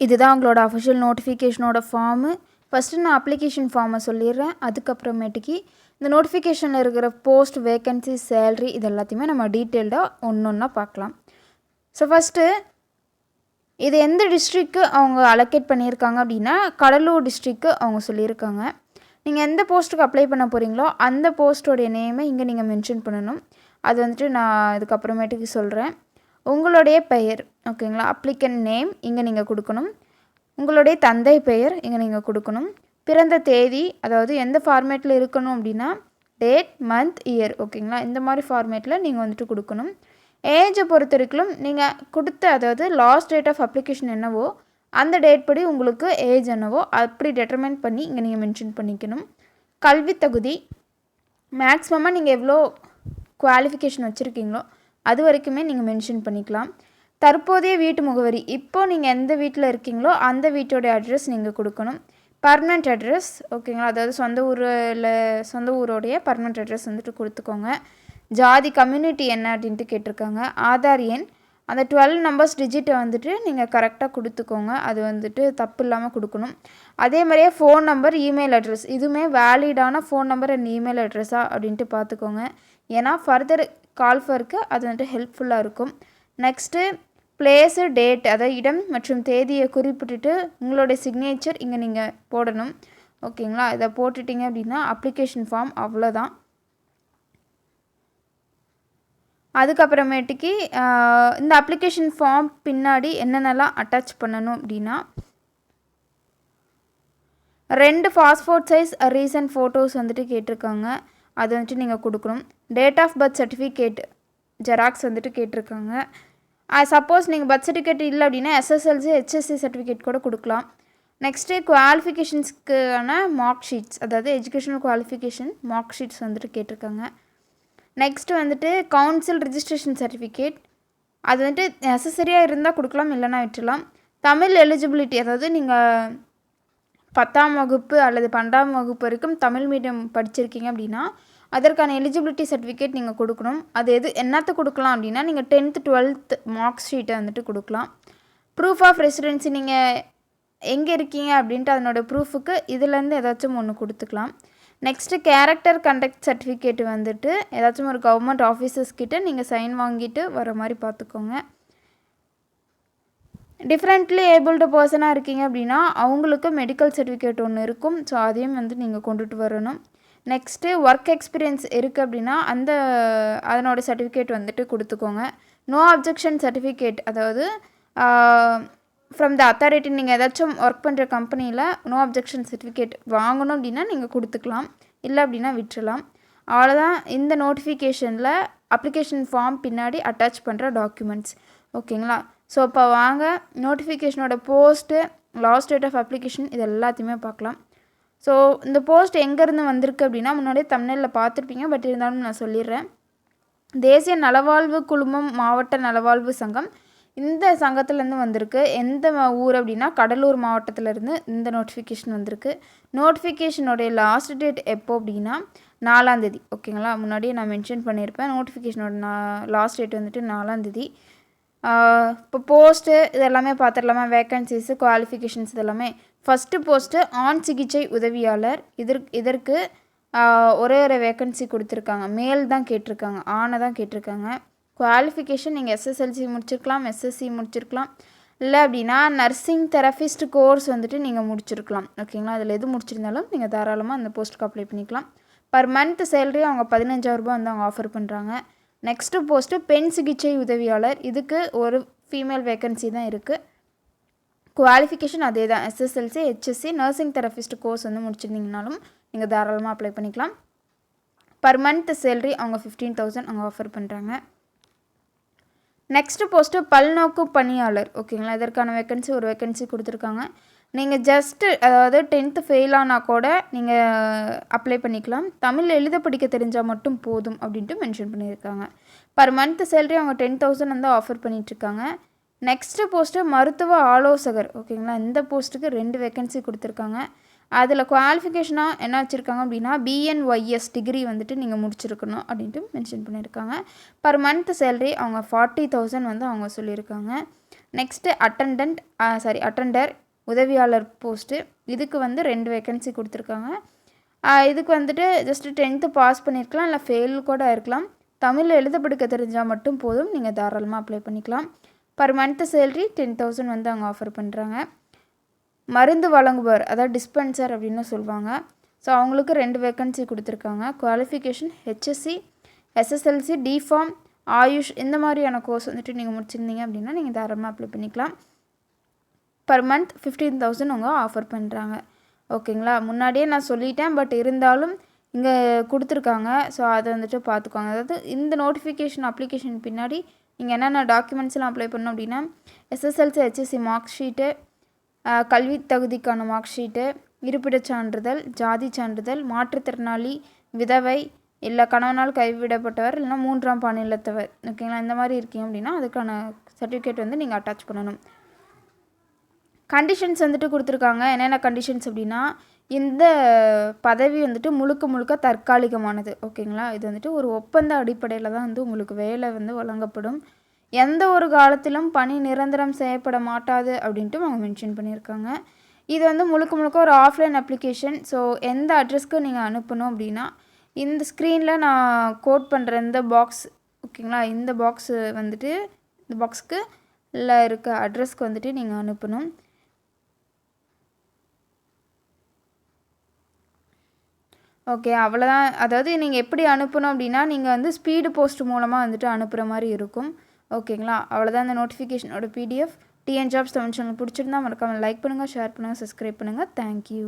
இதுதான் உங்களோட official நோட்டிஃபிகேஷனோட form. First நான் அப்ளிகேஷன் ஃபார்மை சொல்லிடுறேன். அதுக்கப்புறமேட்டுக்கு இந்த நோட்டிஃபிகேஷனில் இருக்கிற போஸ்ட், வேக்கன்சி, சேல்ரி இது எல்லாத்தையுமே நம்ம டீட்டெயில்டாக ஒன்று ஒன்றா பார்க்கலாம். ஸோ ஃபஸ்ட்டு இது எந்த டிஸ்ட்ரிக்கு அவங்க அலோகேட் பண்ணியிருக்காங்க அப்படின்னா கடலூர் டிஸ்ட்ரிக்கு அவங்க சொல்லியிருக்காங்க. நீங்கள் எந்த போஸ்ட்டுக்கு அப்ளை பண்ண போகிறீங்களோ அந்த போஸ்ட்டோடைய நேமை இங்கே நீங்கள் மென்ஷன் பண்ணணும். அது வந்துட்டு நான் இதுக்கப்புறமேட்டுக்கு சொல்கிறேன். உங்களுடைய பெயர் ஓகேங்களா, அப்ளிகன் நேம் இங்கே நீங்கள் கொடுக்கணும். உங்களுடைய தந்தை பெயர் இங்கே நீங்கள் கொடுக்கணும். பிறந்த தேதி, அதாவது எந்த ஃபார்மேட்டில் இருக்கணும் அப்படின்னா டேட், மந்த், இயர் ஓகேங்களா, இந்த மாதிரி ஃபார்மேட்டில் நீங்கள் வந்துட்டு கொடுக்கணும். ஏஜை பொறுத்த வரைக்கும் நீங்கள் கொடுத்த, அதாவது லாஸ்ட் டேட் ஆஃப் அப்ளிகேஷன் என்னவோ அந்த டேட் படி உங்களுக்கு ஏஜ் என்னவோ அப்படி டெட்டர்மைன் பண்ணி இங்கே நீங்கள் மென்ஷன் பண்ணிக்கணும். கல்வி தகுதி மேக்ஸிமமாக நீங்கள் எவ்வளோ குவாலிஃபிகேஷன் வச்சுருக்கீங்களோ அது வரைக்குமே நீங்கள் மென்ஷன் பண்ணிக்கலாம். தற்போதைய வீட்டு முகவரி, இப்போது நீங்கள் எந்த வீட்டில் இருக்கீங்களோ அந்த வீட்டோடைய அட்ரஸ் நீங்கள் கொடுக்கணும். பர்மனெண்ட் அட்ரஸ் ஓகேங்களா, அதாவது சொந்த ஊரோடைய பர்மனெண்ட் அட்ரஸ் வந்துட்டு கொடுத்துக்கோங்க. ஜாதி, கம்யூனிட்டி என்ன அப்படின்ட்டு கேட்டிருக்காங்க. ஆதார் எண், அந்த 12 நம்பர்ஸ் டிஜிட்டை வந்துட்டு நீங்கள் கரெக்டாக கொடுத்துக்கோங்க. அது வந்துட்டு தப்பு இல்லாமல் கொடுக்கணும். அதே மாதிரியே ஃபோன் நம்பர், இமெயில் அட்ரஸ் இதுவுமே வேலிடான ஃபோன் நம்பர் அண்ட் இமெயில் அட்ரஸா அப்படின்ட்டு பார்த்துக்கோங்க. ஏன்னா ஃபர்தர் கால் ஃபருக்கு அது வந்துட்டு ஹெல்ப்ஃபுல்லாக இருக்கும். நெக்ஸ்ட்டு பிளேஸு, டேட், அதாவது இடம் மற்றும் தேதியை குறிப்பிட்டுட்டு உங்களுடைய சிக்னேச்சர் இங்கே நீங்கள் போடணும் ஓகேங்களா. இதை போட்டுட்டிங்க அப்படின்னா அப்ளிகேஷன் ஃபார்ம் அவ்வளோதான். அதுக்கப்புறமேட்டுக்கு இந்த அப்ளிகேஷன் ஃபார்ம் பின்னாடி என்னென்னலாம் அட்டாச் பண்ணணும் அப்படின்னா 2 பாஸ்போர்ட் சைஸ் ரீசன்ட் ஃபோட்டோஸ் வந்துட்டு கேட்டிருக்காங்க. அது வந்துட்டு நீங்கள் கொடுக்கணும். Date of birth certificate xerox வந்துட்டு கேட்டிருக்காங்க. சப்போஸ் நீங்கள் பர்த் சர்டிஃபிகேட் இல்லை அப்படின்னா எஸ்எஸ்எல்சி, ஹெச்எஸ்சி சர்டிஃபிகேட் கூட கொடுக்கலாம். நெக்ஸ்ட்டு குவாலிஃபிகேஷன்ஸ்க்கான மார்க் ஷீட்ஸ், அதாவது எஜுகேஷனல் குவாலிஃபிகேஷன் மார்க் ஷீட்ஸ் வந்துட்டு கேட்டிருக்காங்க. நெக்ஸ்ட்டு வந்துட்டு கவுன்சில் ரிஜிஸ்ட்ரேஷன் சர்டிஃபிகேட், அது வந்துட்டு நெசசரியாக இருந்தால் கொடுக்கலாம், இல்லைனா விட்டுலாம். தமிழ் எலிஜிபிலிட்டி, அதாவது நீங்கள் 10ஆம் வகுப்பு அல்லது 12ஆம் வகுப்பு வரைக்கும் தமிழ் மீடியம் படிச்சிருக்கீங்க அப்படின்னா அதற்கான எலிஜிபிலிட்டி சர்டிஃபிகேட் நீங்கள் கொடுக்கணும். அது என்னத்தை கொடுக்கலாம் அப்படின்னா நீங்கள் 10th 12th மார்க் ஷீட்டை வந்துட்டு கொடுக்கலாம். ப்ரூஃப் ஆஃப் ரெசிடென்சி, நீங்கள் எங்கே இருக்கீங்க அப்படின்ட்டு அதனோட ப்ரூஃபுக்கு இதுலேருந்து ஏதாச்சும் ஒன்று கொடுத்துக்கலாம். நெக்ஸ்ட்டு கேரக்டர் கண்டக்ட் சர்டிஃபிகேட் வந்துட்டு ஏதாச்சும் ஒரு கவர்மெண்ட் ஆஃபீஸர்ஸ்கிட்ட நீங்கள் சைன் வாங்கிட்டு வர மாதிரி பார்த்துக்கோங்க. டிஃப்ரெண்ட்லி ஏபிள்டு பர்சனாக இருக்கீங்க அப்படின்னா அவங்களுக்கு மெடிக்கல் சர்டிஃபிகேட் ஒன்று இருக்கும். ஸோ அதையும் வந்து நீங்கள் கொண்டுட்டு வரணும். நெக்ஸ்ட்டு ஒர்க் எக்ஸ்பீரியன்ஸ் இருக்குது அப்படின்னா அதனோட சர்டிஃபிகேட் வந்துட்டு கொடுத்துக்கோங்க. நோ அப்ஜெக்ஷன் சர்டிஃபிகேட், அதாவது ஃப்ரம் த அத்தாரிட்டி, நீங்கள் ஏதாச்சும் ஒர்க் பண்ணுற கம்பெனியில் நோ அப்ஜெக்ஷன் சர்டிஃபிகேட் வாங்கணும் அப்படின்னா நீங்கள் கொடுத்துக்கலாம், இல்லை அப்படின்னா விட்டுறலாம். அவ்வளோதான் இந்த நோட்டிஃபிகேஷனில் அப்ளிகேஷன் ஃபார்ம் பின்னாடி அட்டாச் பண்ணுற டாக்குமெண்ட்ஸ் ஓகேங்களா. ஸோ இப்போ வாங்க நோட்டிஃபிகேஷனோட post, last date of application இது எல்லாத்தையுமே பார்க்கலாம். ஸோ இந்த போஸ்ட் எங்கேருந்து வந்திருக்கு அப்படின்னா முன்னாடியே தம்ப்நெயிலில் பார்த்துருப்பீங்க, பட் இருந்தாலும் நான் சொல்லிடுறேன். தேசிய நலவாழ்வு குழுமம் மாவட்ட நலவாழ்வு சங்கம், இந்த சங்கத்துலேருந்து வந்திருக்கு. எந்த ஊர் அப்படின்னா கடலூர் மாவட்டத்திலேருந்து இந்த நோட்டிஃபிகேஷன் வந்திருக்கு. நோட்டிஃபிகேஷனுடைய லாஸ்ட் டேட் எப்போ அப்படின்னா 4ஆம் தேதி ஓகேங்களா. முன்னாடியே நான் மென்ஷன் பண்ணியிருப்பேன். நோட்டிஃபிகேஷனோட லாஸ்ட் டேட் வந்துட்டு 4ஆம் தேதி. இப்போ போஸ்ட்டு இதெல்லாமே பார்த்துடலாமா, வேக்கன்சிஸு, குவாலிஃபிகேஷன்ஸ் இதெல்லாமே. ஃபஸ்ட்டு போஸ்ட்டு ஆண் சிகிச்சை உதவியாளர், இதற்கு ஒரே வேக்கன்சி கொடுத்துருக்காங்க. மேல் தான் கேட்டிருக்காங்க, ஆணை தான் கேட்டிருக்காங்க. குவாலிஃபிகேஷன் நீங்கள் எஸ்எஸ்எல்சி முடிச்சிருக்கலாம், எஸ்எஸ்சி முடிச்சிருக்கலாம், இல்லை அப்படின்னா நர்சிங் தெரபிஸ்ட் கோர்ஸ் வந்துட்டு நீங்கள் முடிச்சிருக்கலாம் ஓகேங்களா. அதில் எது முடிச்சிருந்தாலும் நீங்கள் தாராளமாக அந்த போஸ்ட்டுக்கு அப்ளை பண்ணிக்கலாம். பர் மந்த் சேலரி அவங்க 15,000 ரூபா வந்து அவங்க ஆஃபர் பண்ணுறாங்க. நெக்ஸ்ட்டு போஸ்ட்டு பெண் சிகிச்சை உதவியாளர், இதுக்கு ஒரு ஃபீமேல் வேக்கன்சி தான் இருக்குது. குவாலிஃபிகேஷன் அதே தான், SSLC, HSC, nursing therapist course வந்து முடிச்சிருந்தீங்கனாலும் நீங்கள் தாராளமாக அப்ளை பண்ணிக்கலாம். பர் மந்த் சேலரி அவங்க 15,000 அவங்க ஆஃபர் பண்ணுறாங்க. நெக்ஸ்ட்டு போஸ்ட்டு பல்நோக்கு பணியாளர் ஓகேங்களா. இதற்கான வேக்கன்சி ஒரு வேக்கன்சி கொடுத்துருக்காங்க. நீங்கள் ஜஸ்ட்டு அதாவது 10th ஃபெயில் ஆனால் கூட நீங்கள் அப்ளை பண்ணிக்கலாம். தமிழ் எழுத படிக்க தெரிஞ்சால் மட்டும் போதும் அப்படின்ட்டு மென்ஷன் பண்ணியிருக்காங்க. பர் மந்த் சேலரி அவங்க 10,000 வந்து ஆஃபர் பண்ணிகிட்ருக்காங்க. நெக்ஸ்ட்டு போஸ்ட்டு மருத்துவ ஆலோசகர் ஓகேங்களா. இந்த போஸ்ட்டுக்கு 2 வேக்கன்சி கொடுத்துருக்காங்க. அதில் குவாலிஃபிகேஷனாக என்ன வச்சுருக்காங்க அப்படின்னா பிஎன்ஒய்எஸ் டிகிரி வந்துட்டு நீங்கள் முடிச்சிருக்கணும் அப்படின்ட்டு மென்ஷன் பண்ணியிருக்காங்க. பர் மந்த் சேலரி அவங்க 40,000 வந்து அவங்க சொல்லியிருக்காங்க. நெக்ஸ்ட்டு அட்டெண்டர் உதவியாளர் போஸ்ட்டு, இதுக்கு வந்து 2 வேக்கன்சி கொடுத்துருக்காங்க. இதுக்கு வந்துட்டு ஜஸ்ட்டு 10th பாஸ் பண்ணியிருக்கலாம், இல்லை ஃபெயில் கூட இருக்கலாம். தமிழில் எழுத படிக்க தெரிஞ்சால் மட்டும் போதும், நீங்கள் தாராளமாக அப்ளை பண்ணிக்கலாம். பர் மந்த் சேலரி 10,000 வந்து அவங்க ஆஃபர் பண்ணுறாங்க. மருந்து வழங்குபவர், அதாவது டிஸ்பென்சர் அப்படின்னு சொல்லுவாங்க. ஸோ அவங்களுக்கு 2 வேக்கன்சி கொடுத்துருக்காங்க. Qualification HSC, SSLC, deform, AYUSH இந்த மாதிரியான கோர்ஸ் வந்துட்டு நீங்கள் முடிச்சிருந்தீங்க அப்படின்னா நீங்கள் தாராளமாக அப்ளை பண்ணிக்கலாம். பர் மந்த் 15,000 அவங்க ஆஃபர் பண்ணுறாங்க. ஓகேங்களா, முன்னாடியே நான் சொல்லிட்டேன், பட் இருந்தாலும் இங்கே கொடுத்துருக்காங்க. ஸோ அதை வந்துட்டு பார்த்துக்கோங்க. அதாவது இந்த நோட்டிஃபிகேஷன் அப்ளிகேஷன் பின்னாடி நீங்கள் என்னென்ன டாக்குமெண்ட்ஸ்லாம் அப்ளை பண்ணணும் அப்படின்னா, SSLC HSC மார்க் ஷீட்டு, கல்வி தகுதிக்கான மார்க் ஷீட்டு, இருப்பிடச் சான்றிதழ், ஜாதி சான்றிதழ், மாற்றுத்திறனாளி, விதவை, இல்லை கணவனால் கைவிடப்பட்டவர், இல்லைனா 3ஆம் பாலினத்தவர், ஓகேங்களா, இந்த மாதிரி இருக்கீங்க அப்படின்னா அதுக்கான சர்டிஃபிகேட் வந்து நீங்கள் அட்டாச் பண்ணணும். கண்டிஷன்ஸ் வந்துட்டு கொடுத்துருக்காங்க. என்னென்ன கண்டிஷன்ஸ் அப்படின்னா, இந்த பதவி வந்துட்டு முழுக்க தற்காலிகமானது. ஓகேங்களா, இது வந்துட்டு ஒரு ஒப்பந்த அடிப்படையில் தான் வந்து உங்களுக்கு வேலை வந்து வழங்கப்படும். எந்த ஒரு காலத்திலும் பணி நிரந்தரம் செய்யப்பட மாட்டாது அப்படின்ட்டு அவங்க மென்ஷன் பண்ணியிருக்காங்க. இது வந்து முழுக்க ஒரு ஆஃப்லைன் அப்ளிகேஷன். ஸோ எந்த அட்ரஸ்க்கு நீங்கள் அனுப்பணும் அப்படின்னா, இந்த ஸ்க்ரீனில் நான் கோட் பண்ணுற இந்த பாக்ஸ், ஓகேங்களா, இந்த பாக்ஸு வந்துட்டு இந்த பாக்ஸுக்கு இல்லை இருக்க அட்ரஸ்க்கு வந்துட்டு நீங்கள் அனுப்பணும். ஓகே, அவ்வளோதான். அதாவது நீங்கள் எப்படி அனுப்பணும் அப்படின்னா, நீங்கள் வந்து ஸ்பீடு போஸ்ட் மூலமாக வந்துட்டு அனுப்புகிற மாதிரி இருக்கும். ஓகேங்களா, அவ்வளோதான் இந்த நோட்டிஃபிகேஷனோட PDF. TN jobs Tamil channel பிடிச்சிருந்தா மறக்காமல் லைக் பண்ணுங்கள், ஷேர் பண்ணுங்கள், சப்ஸ்கிரைப் பண்ணுங்கள். தேங்க்யூ.